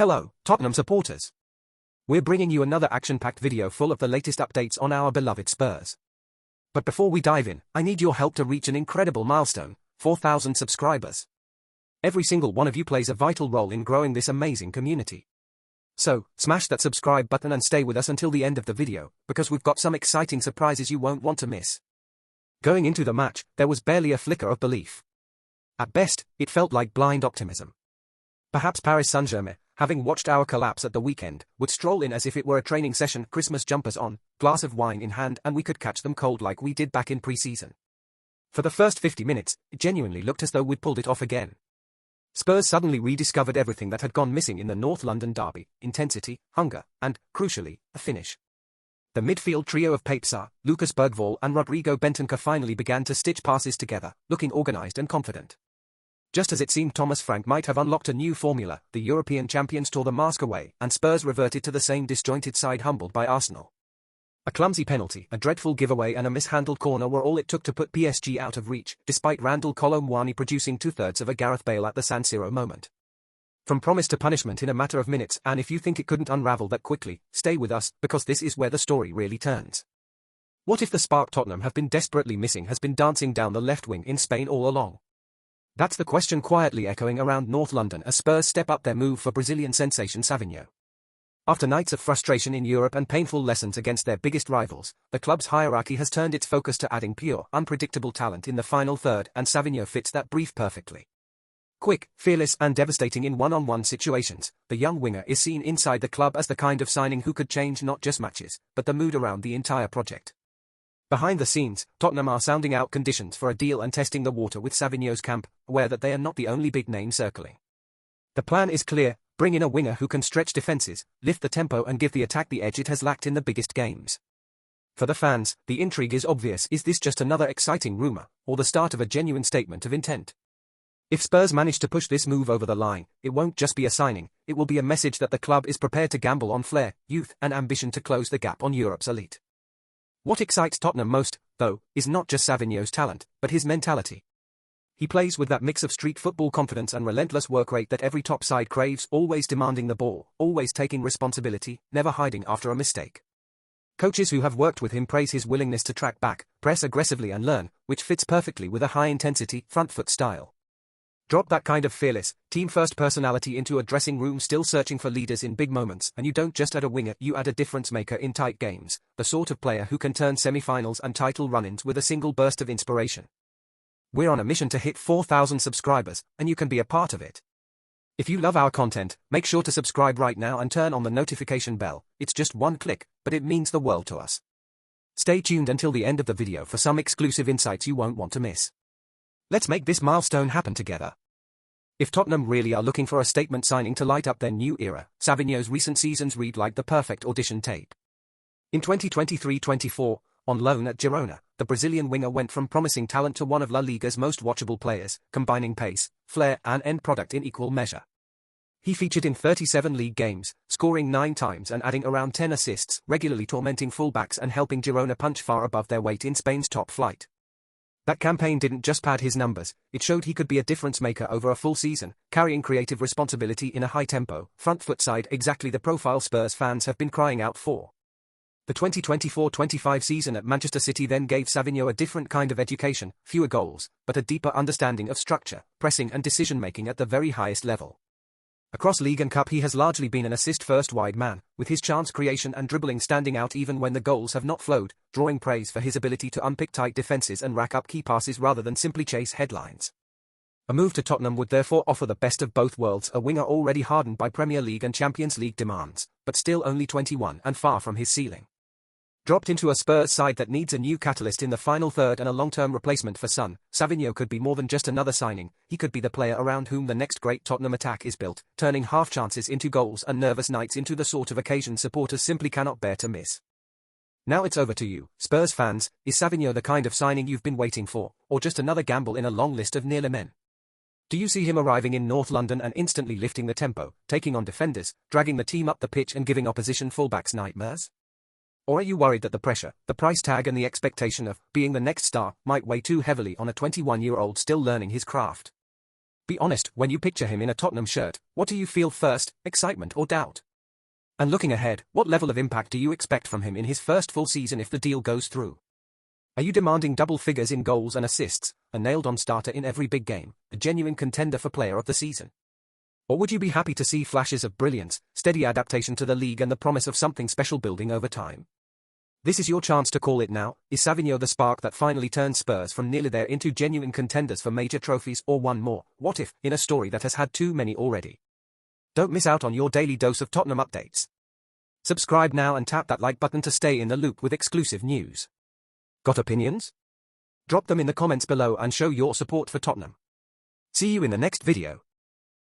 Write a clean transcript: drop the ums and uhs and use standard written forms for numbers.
Hello, Tottenham supporters. We're bringing you another action-packed video full of the latest updates on our beloved Spurs. But before we dive in, I need your help to reach an incredible milestone, 4,000 subscribers. Every single one of you plays a vital role in growing this amazing community. So, smash that subscribe button and stay with us until the end of the video, because we've got some exciting surprises you won't want to miss. Going into the match, there was barely a flicker of belief. At best, it felt like blind optimism. Perhaps Paris Saint-Germain, having watched our collapse at the weekend, would stroll in as if it were a training session, Christmas jumpers on, glass of wine in hand, and we could catch them cold like we did back in pre-season. For the first 50 minutes, it genuinely looked as though we'd pulled it off again. Spurs suddenly rediscovered everything that had gone missing in the North London derby: intensity, hunger, and, crucially, a finish. The midfield trio of Pape Sarr, Lucas Bergvall and Rodrigo Bentancur finally began to stitch passes together, looking organised and confident. Just as it seemed Thomas Frank might have unlocked a new formula, the European champions tore the mask away, and Spurs reverted to the same disjointed side humbled by Arsenal. A clumsy penalty, a dreadful giveaway and a mishandled corner were all it took to put PSG out of reach, despite Randall Kolo Muani producing two-thirds of a Gareth Bale at the San Siro moment. From promise to punishment in a matter of minutes, and if you think it couldn't unravel that quickly, stay with us, because this is where the story really turns. What if the spark Tottenham have been desperately missing has been dancing down the left wing in Spain all along? That's the question quietly echoing around North London as Spurs step up their move for Brazilian sensation Savinho. After nights of frustration in Europe and painful lessons against their biggest rivals, the club's hierarchy has turned its focus to adding pure, unpredictable talent in the final third, and Savinho fits that brief perfectly. Quick, fearless and devastating in one-on-one situations, the young winger is seen inside the club as the kind of signing who could change not just matches, but the mood around the entire project. Behind the scenes, Tottenham are sounding out conditions for a deal and testing the water with Savinho's camp, aware that they are not the only big name circling. The plan is clear: bring in a winger who can stretch defences, lift the tempo and give the attack the edge it has lacked in the biggest games. For the fans, the intrigue is obvious: is this just another exciting rumour, or the start of a genuine statement of intent? If Spurs manage to push this move over the line, it won't just be a signing, it will be a message that the club is prepared to gamble on flair, youth and ambition to close the gap on Europe's elite. What excites Tottenham most, though, is not just Savinho's talent, but his mentality. He plays with that mix of street football confidence and relentless work rate that every top side craves, always demanding the ball, always taking responsibility, never hiding after a mistake. Coaches who have worked with him praise his willingness to track back, press aggressively and learn, which fits perfectly with a high-intensity, front-foot style. Drop that kind of fearless, team-first personality into a dressing room still searching for leaders in big moments, and you don't just add a winger, you add a difference-maker in tight games, the sort of player who can turn semi-finals and title run-ins with a single burst of inspiration. We're on a mission to hit 4,000 subscribers, and you can be a part of it. If you love our content, make sure to subscribe right now and turn on the notification bell. It's just one click, but it means the world to us. Stay tuned until the end of the video for some exclusive insights you won't want to miss. Let's make this milestone happen together. If Tottenham really are looking for a statement signing to light up their new era, Savinho's recent seasons read like the perfect audition tape. In 2023-24, on loan at Girona, the Brazilian winger went from promising talent to one of La Liga's most watchable players, combining pace, flair and end product in equal measure. He featured in 37 league games, scoring 9 times and adding around 10 assists, regularly tormenting fullbacks and helping Girona punch far above their weight in Spain's top flight. That campaign didn't just pad his numbers, it showed he could be a difference-maker over a full season, carrying creative responsibility in a high-tempo, front-foot side, exactly the profile Spurs fans have been crying out for. The 2024-25 season at Manchester City then gave Savinho a different kind of education: fewer goals, but a deeper understanding of structure, pressing and decision-making at the very highest level. Across league and cup he has largely been an assist-first wide man, with his chance creation and dribbling standing out even when the goals have not flowed, drawing praise for his ability to unpick tight defences and rack up key passes rather than simply chase headlines. A move to Tottenham would therefore offer the best of both worlds: a winger already hardened by Premier League and Champions League demands, but still only 21 and far from his ceiling. Dropped into a Spurs side that needs a new catalyst in the final third and a long-term replacement for Son, Savinho could be more than just another signing. He could be the player around whom the next great Tottenham attack is built, turning half-chances into goals and nervous nights into the sort of occasion supporters simply cannot bear to miss. Now it's over to you, Spurs fans. Is Savinho the kind of signing you've been waiting for, or just another gamble in a long list of nearly men? Do you see him arriving in North London and instantly lifting the tempo, taking on defenders, dragging the team up the pitch and giving opposition fullbacks nightmares? Or are you worried that the pressure, the price tag and the expectation of being the next star might weigh too heavily on a 21-year-old still learning his craft? Be honest, when you picture him in a Tottenham shirt, what do you feel first, excitement or doubt? And looking ahead, what level of impact do you expect from him in his first full season if the deal goes through? Are you demanding double figures in goals and assists, a nailed-on starter in every big game, a genuine contender for player of the season? Or would you be happy to see flashes of brilliance, steady adaptation to the league and the promise of something special building over time? This is your chance to call it now. Is Savinho the spark that finally turns Spurs from nearly there into genuine contenders for major trophies, or one more what if in a story that has had too many already? Don't miss out on your daily dose of Tottenham updates. Subscribe now and tap that like button to stay in the loop with exclusive news. Got opinions? Drop them in the comments below and show your support for Tottenham. See you in the next video.